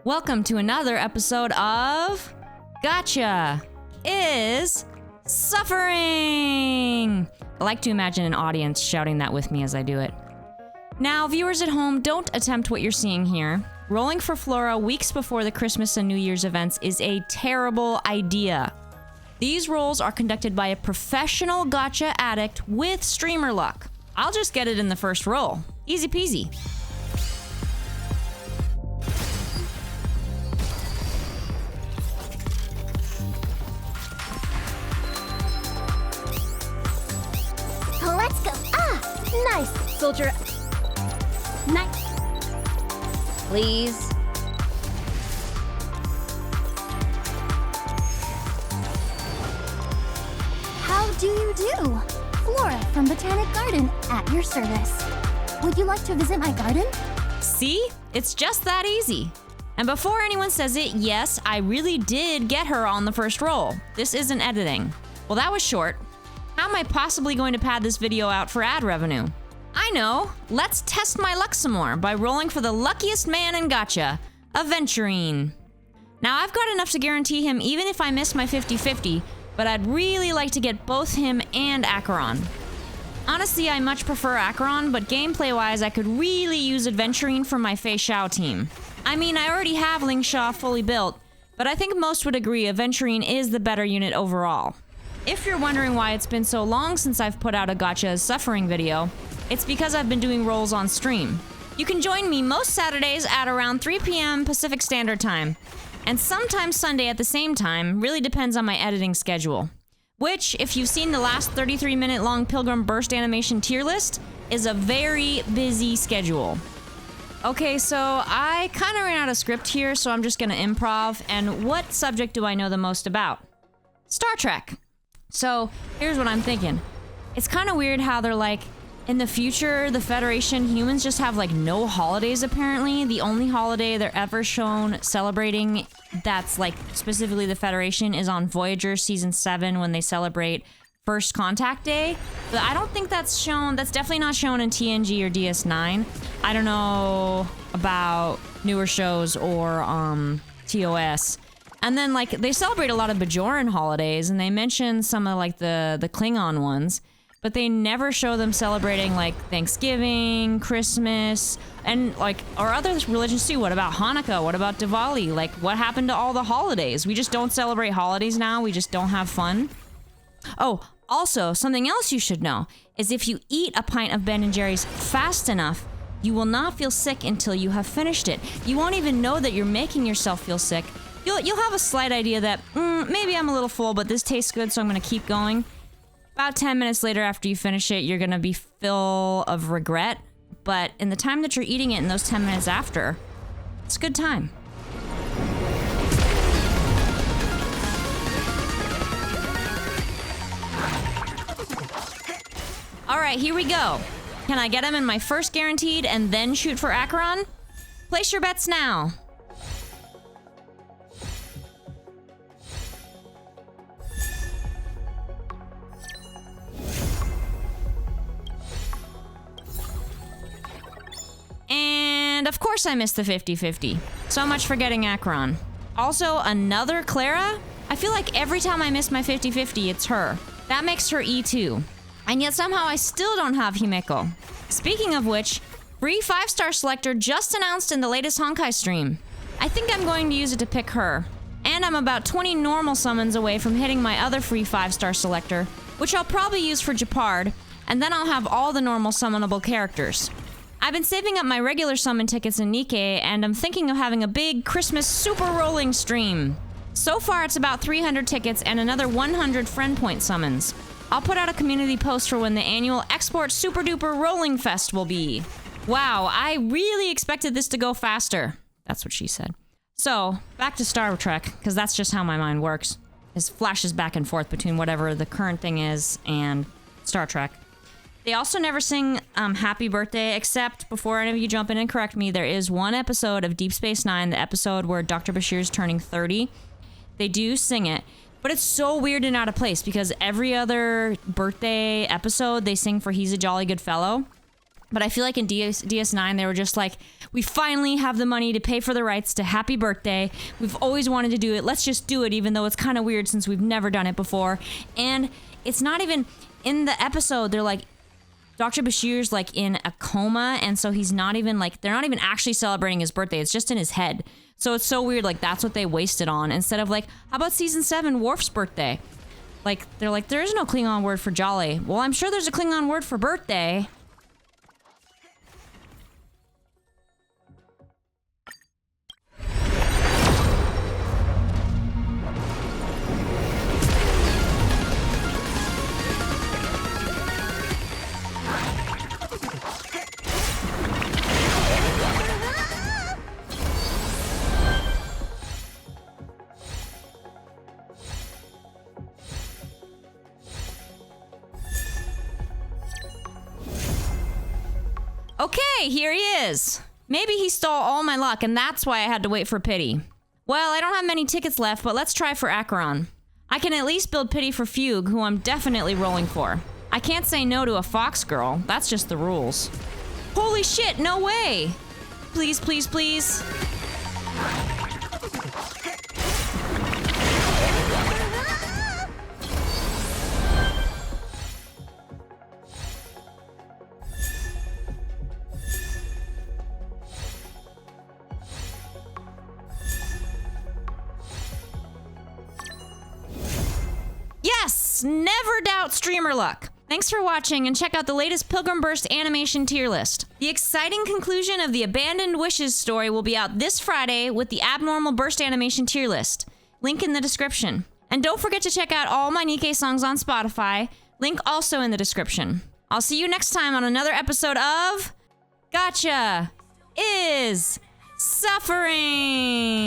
Welcome to another episode of Gacha is Suffering! I like to imagine an audience shouting that with me as I do it. Now, viewers at home, don't attempt what you're seeing here. Rolling for FLORA weeks before the Christmas and New Year's events is a terrible idea. These rolls are conducted by a professional gacha addict with streamer luck. I'll just get it in the first roll. Easy peasy. Let's go. Ah, nice, soldier. Nice. Please. How do you do? Flora from Botanic Garden at your service. Would you like to visit my garden? See? It's just that easy. And before anyone says it, yes, I really did get her on the first roll. This isn't editing. Well, that was short. How am I possibly going to pad this video out for ad revenue? I know! Let's test my luck some more by rolling for the luckiest man in gacha, Aventurine. Now, I've got enough to guarantee him even if I miss my 50-50, but I'd really like to get both him and Acheron. Honestly, I much prefer Acheron, but gameplay-wise, I could really use Aventurine for my Fei Xiao team. I mean, I already have Ling Sha fully built, but I think most would agree Aventurine is the better unit overall. If you're wondering why it's been so long since I've put out a Gacha is Suffering video, it's because I've been doing rolls on stream. You can join me most Saturdays at around 3 p.m. Pacific Standard Time, and sometimes Sunday at the same time, really depends on my editing schedule. Which, if you've seen the last 33-minute long Pilgrim Burst animation tier list, is a very busy schedule. Okay, so I kind of ran out of script here, so I'm just gonna improv, and what subject do I know the most about? Star Trek. So, here's what I'm thinking. It's kind of weird how they're like, in the future, the Federation humans just have like no holidays apparently. The only holiday they're ever shown celebrating that's like specifically the Federation is on Voyager Season 7 when they celebrate First Contact Day. But I don't think that's shown, that's definitely not shown in TNG or DS9. I don't know about newer shows or TOS. And then, like, they celebrate a lot of Bajoran holidays, and they mention some of, like, the Klingon ones, but they never show them celebrating, like, Thanksgiving, Christmas, and, like, our other religions too. What about Hanukkah? What about Diwali? Like, what happened to all the holidays? We just don't celebrate holidays now? We just don't have fun? Oh, also, something else you should know is if you eat a pint of Ben & Jerry's fast enough, you will not feel sick until you have finished it. You won't even know that you're making yourself feel sick. You'll have a slight idea that, maybe I'm a little full, but this tastes good, so I'm gonna keep going. About 10 minutes later after you finish it, you're gonna be full of regret. But in the time that you're eating it and those 10 minutes after, it's a good time. Alright, here we go. Can I get him in my first guaranteed and then shoot for Acheron? Place your bets now. And of course I missed the 50-50. So much for getting Acheron. Also, another Clara? I feel like every time I miss my 50-50, it's her. That makes her E2. And yet somehow I still don't have Himeko. Speaking of which, free 5-star selector just announced in the latest Honkai stream. I think I'm going to use it to pick her. And I'm about 20 normal summons away from hitting my other free 5-star selector, which I'll probably use for Japard, and then I'll have all the normal summonable characters. I've been saving up my regular summon tickets in Nikke, and I'm thinking of having a big Christmas super rolling stream. So far, it's about 300 tickets and another 100 friend point summons. I'll put out a community post for when the annual Export Super Duper Rolling Fest will be. Wow, I really expected this to go faster. That's what she said. So, back to Star Trek, because that's just how my mind works. It flashes back and forth between whatever the current thing is and Star Trek. They also never sing Happy Birthday, except, before any of you jump in and correct me, there is one episode of Deep Space Nine, the episode where Dr. Bashir's turning 30. They do sing it, but it's so weird and out of place because every other birthday episode they sing for He's a Jolly Good Fellow. But I feel like in DS9, they were just like, we finally have the money to pay for the rights to Happy Birthday. We've always wanted to do it. Let's just do it, even though it's kind of weird since we've never done it before. And it's not even in the episode. They're like, Dr. Bashir's like in a coma. And so he's not even like, they're not even actually celebrating his birthday. It's just in his head. So it's so weird. Like, that's what they wasted on. Instead of like, how about season 7, Worf's birthday? Like, they're like, there is no Klingon word for jolly. Well, I'm sure there's a Klingon word for birthday. Okay, here he is. Maybe he stole all my luck, and that's why I had to wait for pity. Well, I don't have many tickets left, but let's try for Acheron. I can at least build pity for Fugue, who I'm definitely rolling for. I can't say no to a fox girl. That's just the rules. Holy shit, no way! Please, please, please. Yes! Never doubt streamer luck. Thanks for watching, and check out the latest Pilgrim Burst animation tier list. The exciting conclusion of the Abandoned Wishes story will be out this Friday with the Abnormal Burst animation tier list. Link in the description. And don't forget to check out all my Nikke songs on Spotify. Link also in the description. I'll see you next time on another episode of Gacha is Suffering!